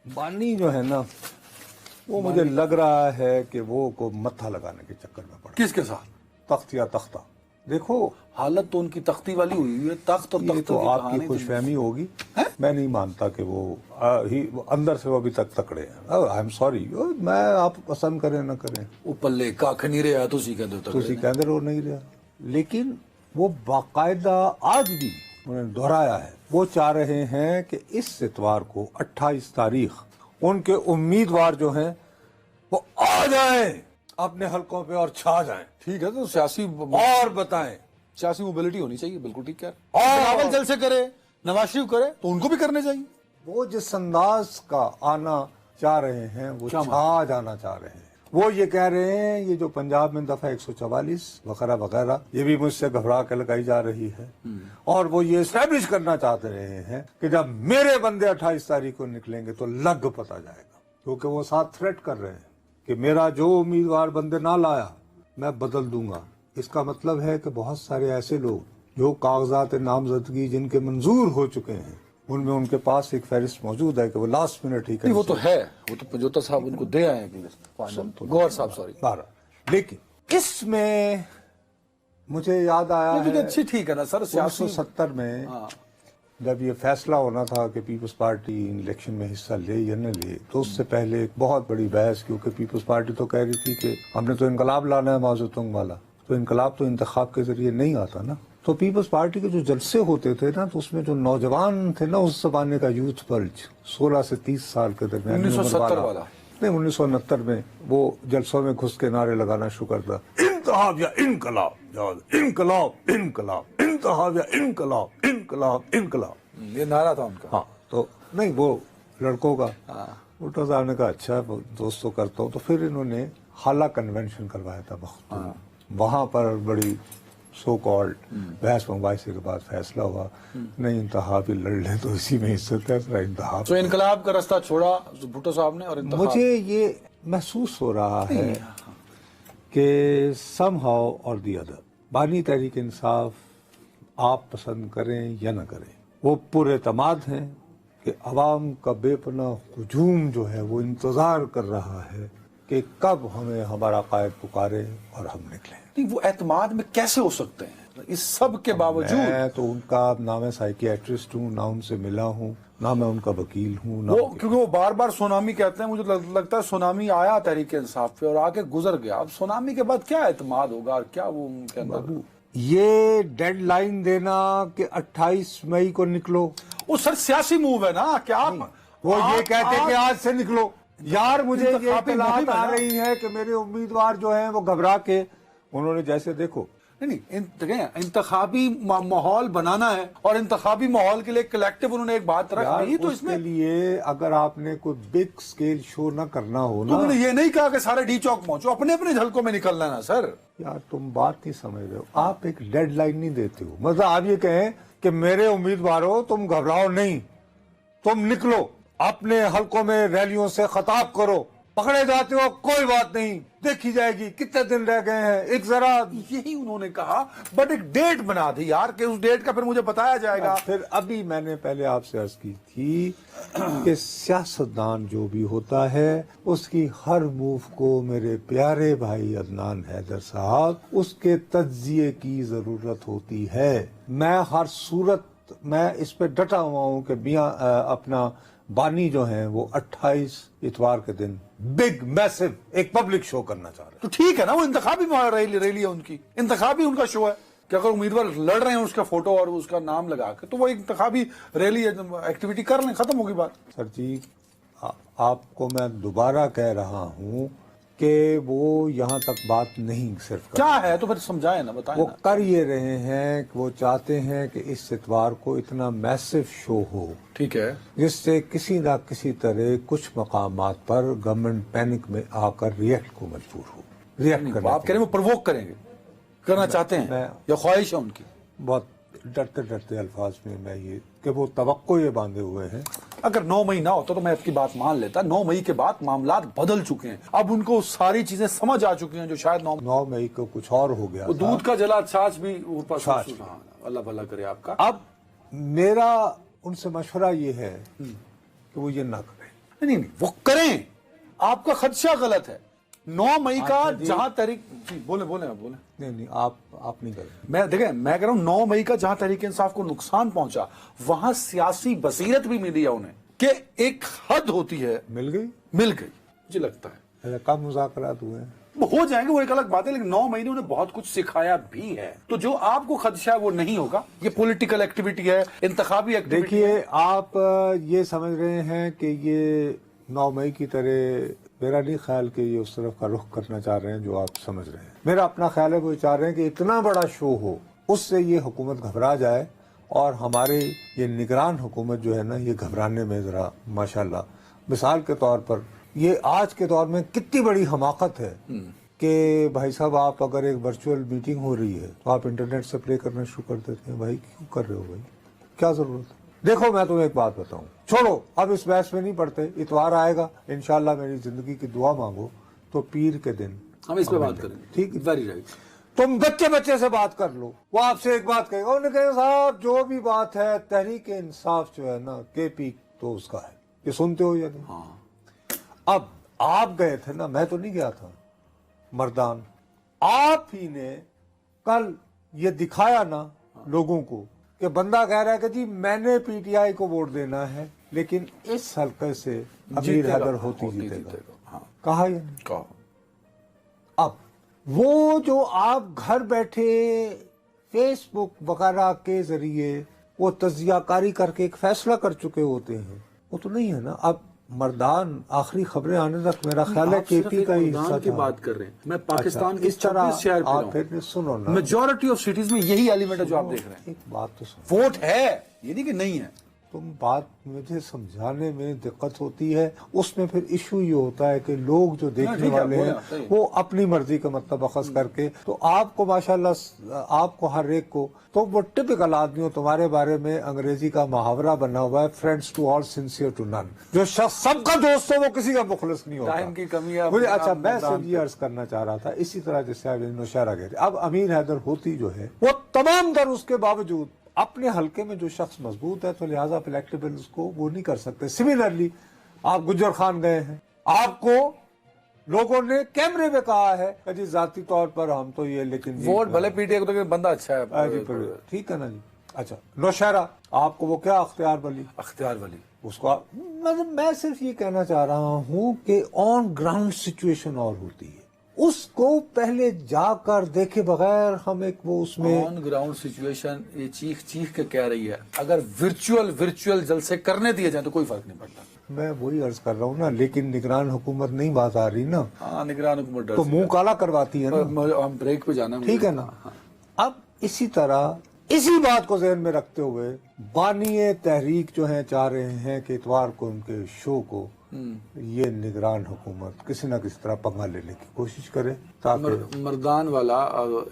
बानी जो है ना वो मुझे लग रहा है कि वो को मत्था लगाने के चक्कर में पड़ा। किसके साथ? तख्त या तख्ता। देखो हालत तो उनकी तख्ती वाली हुई है, तख्त और ये तख्त तो आपकी खुशफहमी होगी, मैं नहीं मानता कि वो अंदर से वो अभी तक तकड़े हैं। आई एम सॉरी, मैं आप पसंद करें ना करें, वो पल्ले कख नहीं रहा तुसी कहते हो तुसी कहते रहो नहीं रहा, लेकिन वो बाकायदा आज भी उन्होंने दोहराया है, वो चाह रहे हैं कि इस इतवार को 28 तारीख उनके उम्मीदवार जो हैं वो आ जाएं अपने हलकों पे और छा जाएं। ठीक है, तो सियासी और बताएं, सियासी मोबिलिटी होनी चाहिए, बिल्कुल ठीक है। और बिलावल जलसे करे, नवाज शरीफ करे तो उनको भी करने चाहिए। वो जिस अंदाज का आना चाह रहे हैं वो छा जाना चाह रहे हैं। वो ये कह रहे हैं ये जो पंजाब में दफा 144 वगैरह वगैरह ये भी मुझसे घबरा के लगाई जा रही है, और वो ये एस्टैब्लिश करना चाहते रहे हैं कि जब मेरे बंदे 28 तारीख को निकलेंगे तो लग पता जाएगा, क्योंकि वो साथ थ्रेट कर रहे हैं कि मेरा जो उम्मीदवार बंदे ना लाया मैं बदल दूंगा। इसका मतलब है कि बहुत सारे ऐसे लोग जो कागजात नामजदगी जिनके मंजूर हो चुके हैं उनमें उनके पास एक फहरिस्त मौजूद है कि वो लास्ट मिनट ही नहीं, वो तो है, वो तो पंजोता साहब उनको दे आए हैं, गौर साहब सॉरी। लेकिन इसमें मुझे याद आया है अच्छी ठीक है ना सर, 1970 में जब ये फैसला होना था कि पीपल्स पार्टी इलेक्शन में हिस्सा ले या न ले, तो उससे पहले एक बहुत बड़ी बहस, क्योंकि पीपल्स पार्टी तो कह रही थी कि हमने तो इनकलाब लाना है माओ तुंग वाला, तो इनकलाब तो इंतखाब के जरिए नहीं आता ना। तो पीपल्स पार्टी के जो जलसे होते थे ना, तो उसमें जो नौजवान थे ना उस जमाने का यूथ पल्ज 16 से 30 साल के दरमियान 1970 वाला नहीं 1969 में वो जलसों में घुस के नारे लगाना शुरू कर था, इंतखाब या इनकलाब, इनकलाब इनकलाब, इंतखाब या इनकलाब इनकलाब इनकलाब, ये नारा था उनका। हाँ, तो नहीं वो लड़कों का। भुट्टो साहब ने कहा अच्छा दोस्तों करता हूँ, तो फिर इन्होंने हाला कन्वेंशन करवाया था बहुत, वहां पर बड़ी सो कॉल्ड बहस मुबाहिसे के बाद फैसला हुआ नहीं इंतखाब लड़ ले तो इसी में हिस्सत है, इंतखाब तो इनकलाब का रास्ता छोड़ा भुट्टो साहब ने, और मुझे ये महसूस हो रहा है कि समहाउ और दी अदर बानी तहरीक इंसाफ आप पसंद करें या न करें वो पूरे तमाद हैं कि अवाम का बेपनाह हुजूम जो है वो इंतजार कर रहा है कि कब हमें हमारा कायद पुकारे और हम निकलें। नहीं, वो एतमाद में कैसे हो सकते हैं इस सब के बावजूद? मैं तो उनका ना मैं साइकियाट्रिस्ट हूँ, ना उनसे मिला हूँ, ना मैं उनका वकील हूँ, ना क्योंकि वो बार बार सुनामी कहते हैं, मुझे लगता है सुनामी आया तहरीक इंसाफ पे और आके गुजर गया। अब सुनामी के बाद क्या एतमाद होगा और क्या वो उनके अंदर ये डेडलाइन देना कि 28 मई को निकलो, वो सर सियासी मूव है ना। क्या वो ये कहते कि आज से निकलो यार, मुझे ये इत्तलात आ रही है कि मेरे उम्मीदवार जो हैं वो घबरा के उन्होंने जैसे देखो नहीं इंतखाबी माहौल बनाना है, और इंतखाबी माहौल के लिए कलेक्टिव उन्होंने एक बात रखी, तो इसमें लिए अगर आपने कोई बिग स्केल शो ना करना हो ना, उन्होंने ये नहीं कहा कि सारे डी चौक पहुंचो, अपने अपने झलकों में निकलना है ना सर। यार तुम बात नहीं समझ रहे हो, आप एक डेडलाइन नहीं देते हो। मतलब आप ये कहें कि मेरे उम्मीदवारों तुम घबराओ नहीं, तुम निकलो अपने हलकों में रैलियों से खताब करो, पकड़े जाते हो कोई बात नहीं, देखी जाएगी कितने दिन रह गए हैं, एक जरा यही उन्होंने कहा, बट एक डेट बना दी यार कि उस डेट का फिर मुझे बताया जाएगा। फिर अभी मैंने पहले आपसे अर्ज की थी कि सियासतदान जो भी होता है उसकी हर मूव को मेरे प्यारे भाई अदनान हैदर साहब उसके तज्जिए की जरूरत होती है। मैं हर सूरत मैं इस पे डटा हुआ हूँ कि मियां अपना बानी जो हैं वो 28 इतवार के दिन बिग मैसिव एक पब्लिक शो करना चाह रहे हैं। तो ठीक है ना, वो इंतखाबी रैली है उनकी, इंतखाबी उनका शो है कि अगर उम्मीदवार लड़ रहे हैं उसका फोटो और उसका नाम लगा के तो वो एक इंतखाबी रैली एक्टिविटी कर लें, खत्म होगी बात। सर जी आपको मैं दोबारा कह रहा हूँ कि वो यहाँ तक बात नहीं सिर्फ क्या है, तो फिर समझाए ना, बताएं। वो कर ये रहे हैं कि वो चाहते हैं कि इस इतवार को इतना मैसिव शो हो, ठीक है, जिससे किसी ना किसी तरह कुछ मकामात पर गवर्नमेंट पैनिक में आकर रिएक्ट को मजबूर हो। रिएक्ट करने आप कह रहे हैं वो प्रवोक करेंगे, करना चाहते हैं या ख्वाहिश है उनकी? बहुत डरते डरते अल्फाज में मैं ये कि वो तवक्को ये बांधे हुए हैं। अगर 9 मई ना होता तो मैं आपकी बात मान लेता। 9 मई के बाद मामलात बदल चुके हैं, अब उनको सारी चीजें समझ आ चुकी हैं जो शायद 9 मई को कुछ और हो गया। दूध का जला छाछ भी ऊपर, अल्लाह भला करे आपका। अब मेरा उनसे मशवरा ये है कि वो ये ना करें। نہیں وہ کریں, آپ کا خدشہ غلط ہے. 9 مئی کا جہاں تحریک, بولیں آپ بولیں. نہیں آپ نہیں کریں. میں دیکھیں, میں کہہ رہا ہوں 9 مئی کا جہاں تحریک انصاف کو نقصان پہنچا, وہاں سیاسی بصیرت بھی ملی ہے انہیں کہ ایک حد ہوتی ہے. مل گئی مجھے لگتا ہے کم مذاکرات ہوئے ہیں, ہو جائیں گے, وہ ایک الگ بات ہے, لیکن 9 مئی نے انہیں بہت کچھ سکھایا بھی ہے. تو جو آپ کو خدشہ ہے وہ نہیں ہوگا. یہ پولیٹیکل ایکٹیویٹی ہے, انتخابی ایکٹیویٹی. دیکھیے آپ یہ سمجھ رہے ہیں کہ یہ 9 مئی کی طرح, میرا نہیں خیال کہ یہ اس طرف کا رخ کرنا چاہ رہے ہیں جو آپ سمجھ رہے ہیں. میرا اپنا خیال ہے وہ چاہ رہے ہیں کہ اتنا بڑا شو ہو, اس سے یہ حکومت گھبرا جائے, اور ہمارے یہ نگران حکومت جو ہے نا, یہ گھبرانے میں ذرا ماشاءاللہ. مثال کے طور پر یہ آج کے دور میں کتنی بڑی حماقت ہے کہ بھائی صاحب آپ اگر ایک ورچوئل میٹنگ ہو رہی ہے تو آپ انٹرنیٹ سے پلے کرنا شروع کر دیتے ہیں. بھائی کیوں کر رہے ہو بھائی, کیا ضرورت ہے؟ دیکھو میں تمہیں ایک بات بتاؤں, چھوڑو اب اس بحث میں نہیں پڑتے, اتوار آئے گا انشاءاللہ, میری زندگی کی دعا مانگو تو پیر کے دن ہم اس پہ بات کریں گے. ٹھیک ہے, ویری رائٹ. تم بچے سے بات کر لو, وہ آپ سے ایک بات کہے گا, انہوں نے کہا صاحب جو بھی بات ہے تحریک انصاف جو ہے نا کے پی تو اس کا ہے. یہ سنتے ہو یا نہیں؟ ہاں, اب آپ گئے تھے نا, میں تو نہیں گیا تھا مردان, آپ ہی نے کل یہ دکھایا نا لوگوں کو کہ بندہ کہہ رہا ہے کہ جی میں نے پی ٹی آئی کو ووٹ دینا ہے, لیکن اس حلقے سے امیر حیدر ہوتی جیتے گا. کہا یا نہیں؟ کہا. اب وہ جو آپ گھر بیٹھے فیس بک وغیرہ کے ذریعے وہ تجزیہ کاری کر کے ایک فیصلہ کر چکے ہوتے ہیں, وہ تو نہیں ہے نا. اب مردان آخری خبریں آنے تک میرا خیال ہے کے پی کا ہی حصہ کی تھا. بات کر رہے ہیں, میں پاکستان کے اس طرح 26 شہر آپ پھر سنو نا, میجورٹی آف سٹیز میں یہی ایلیمنٹ ہے جو آپ دیکھ رہے ہیں. ایک بات تو سنو, ووٹ ہے, یہ نہیں کہ نہیں ہے. تم بات مجھے سمجھانے میں دقت ہوتی ہے, اس میں پھر ایشو یہ ہوتا ہے کہ لوگ جو دیکھنے والے ہیں وہ اپنی مرضی کا مطلب اخذ کر کے, تو آپ کو ماشاءاللہ آپ کو ہر ایک کو, تو وہ ٹپکل آدمی ہو, تمہارے بارے میں انگریزی کا محاورہ بنا ہوا ہے friends to all sincere to none, جو شخص سب کا دوست ہو وہ کسی کا مخلص نہیں ہوتا. ٹائم کی کمی ہے مجھے اچھا, میں صرف یہ عرض کرنا چاہ رہا تھا اسی طرح جیسے آپ نوشہرہ گئے تھے. اب امیر حیدر ہوتی جو ہے وہ تمام در اس کے باوجود اپنے حلقے میں جو شخص مضبوط ہے تو لہٰذا الیکٹیبلز کو وہ نہیں کر سکتے. سملرلی آپ گجر خان گئے ہیں, آپ کو لوگوں نے کیمرے میں کہا ہے کہ جی ذاتی طور پر ہم تو یہ, لیکن ووٹ بھلے پی ٹی آئی کو تو بندہ اچھا ہے, ٹھیک ہے نا جی. اچھا نوشہرہ آپ کو وہ کیا اختیار ولی اس کو, مطلب میں صرف یہ کہنا چاہ رہا ہوں کہ آن گراؤنڈ سچویشن اور ہوتی ہے, اس کو پہلے جا کر دیکھے بغیر ہم ایک وہ اس میں آن گراؤنڈ سچویشن یہ چیخ کے کہہ رہی ہے. اگر ورچوئل جلسے کرنے دیے جائیں تو کوئی فرق نہیں پڑتا. میں وہی عرض کر رہا ہوں نا, لیکن نگران حکومت نہیں بات آ رہی نا. ہاں, نگران حکومت تو منہ کالا کرواتی ہے نا. ہم بریک پہ جانا, ٹھیک ہے نا. اب اسی طرح اسی بات کو ذہن میں رکھتے ہوئے بانی تحریک جو ہیں چاہ رہے ہیں کہ اتوار کو ان کے شو کو یہ نگران حکومت کسی نہ کسی طرح پنگا لینے کی کوشش کرے تاکہ مردان والا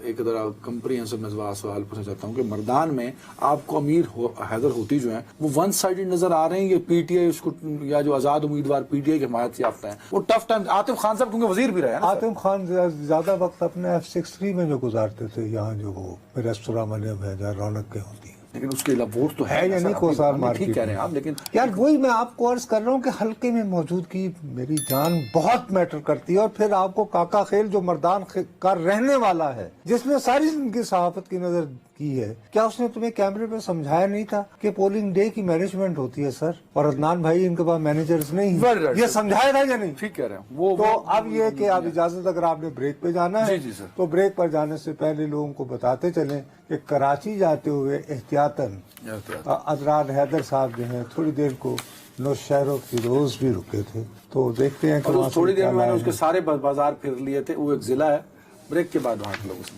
ایک ذرا کمپریہنسو میں سوال پوچھنا چاہتا ہوں کہ مردان میں آپ کو امیر حیدر ہوتی جو ہیں وہ ون سائیڈڈ نظر آ رہے ہیں, یہ پی ٹی آئی اس کو یا جو آزاد امیدوار پی ٹی آئی کے حمایت یافتہ ہیں وہ ٹف ٹائم. عاطف خان صاحب کیونکہ وزیر بھی رہے ہیں, عاطف خان زیادہ وقت اپنے F63 میں جو گزارتے تھے, یہاں جو وہ ریستوراں بنے ہوئے ہیں جہاں رونق کے ہوتی ہیں, لیکن اس کے علاوہ ووٹ تو ہے یا نہیں کوسار مارکیٹ. ٹھیک کہہ رہے ہیں آپ, لیکن یار وہی میں آپ کو عرض کر رہا ہوں کہ حلقے میں موجودگی میری جان بہت میٹر کرتی ہے. اور پھر آپ کو کاکا خیل جو مردان کا رہنے والا ہے, جس نے ساری زندگی صحافت کی نظر کی ہے, کیا اس نے تمہیں کیمرے پہ سمجھایا نہیں تھا کہ پولنگ ڈے کی مینجمنٹ ہوتی ہے سر, اور عدنان بھائی ان کے پاس مینیجرز نہیں, یہ سمجھایا تھا یا نہیں؟ ٹھیک کہہ رہے ہیں. تو اب یہ کہ آپ اجازت اگر آپ نے بریک پہ جانا ہے تو بریک پر جانے سے پہلے لوگوں کو بتاتے چلیں کہ کراچی جاتے ہوئے احتیاطاً عدنان حیدر صاحب جو ہیں تھوڑی دیر کو نوشہرہ فیروز بھی رکے تھے, تو دیکھتے ہیں کہ تھوڑی دیر میں نے اس کے سارے بازار پھر لیے تھے. وہ ایک ضلع ہے, بریک کے بعد وہاں کے لوگ اس بات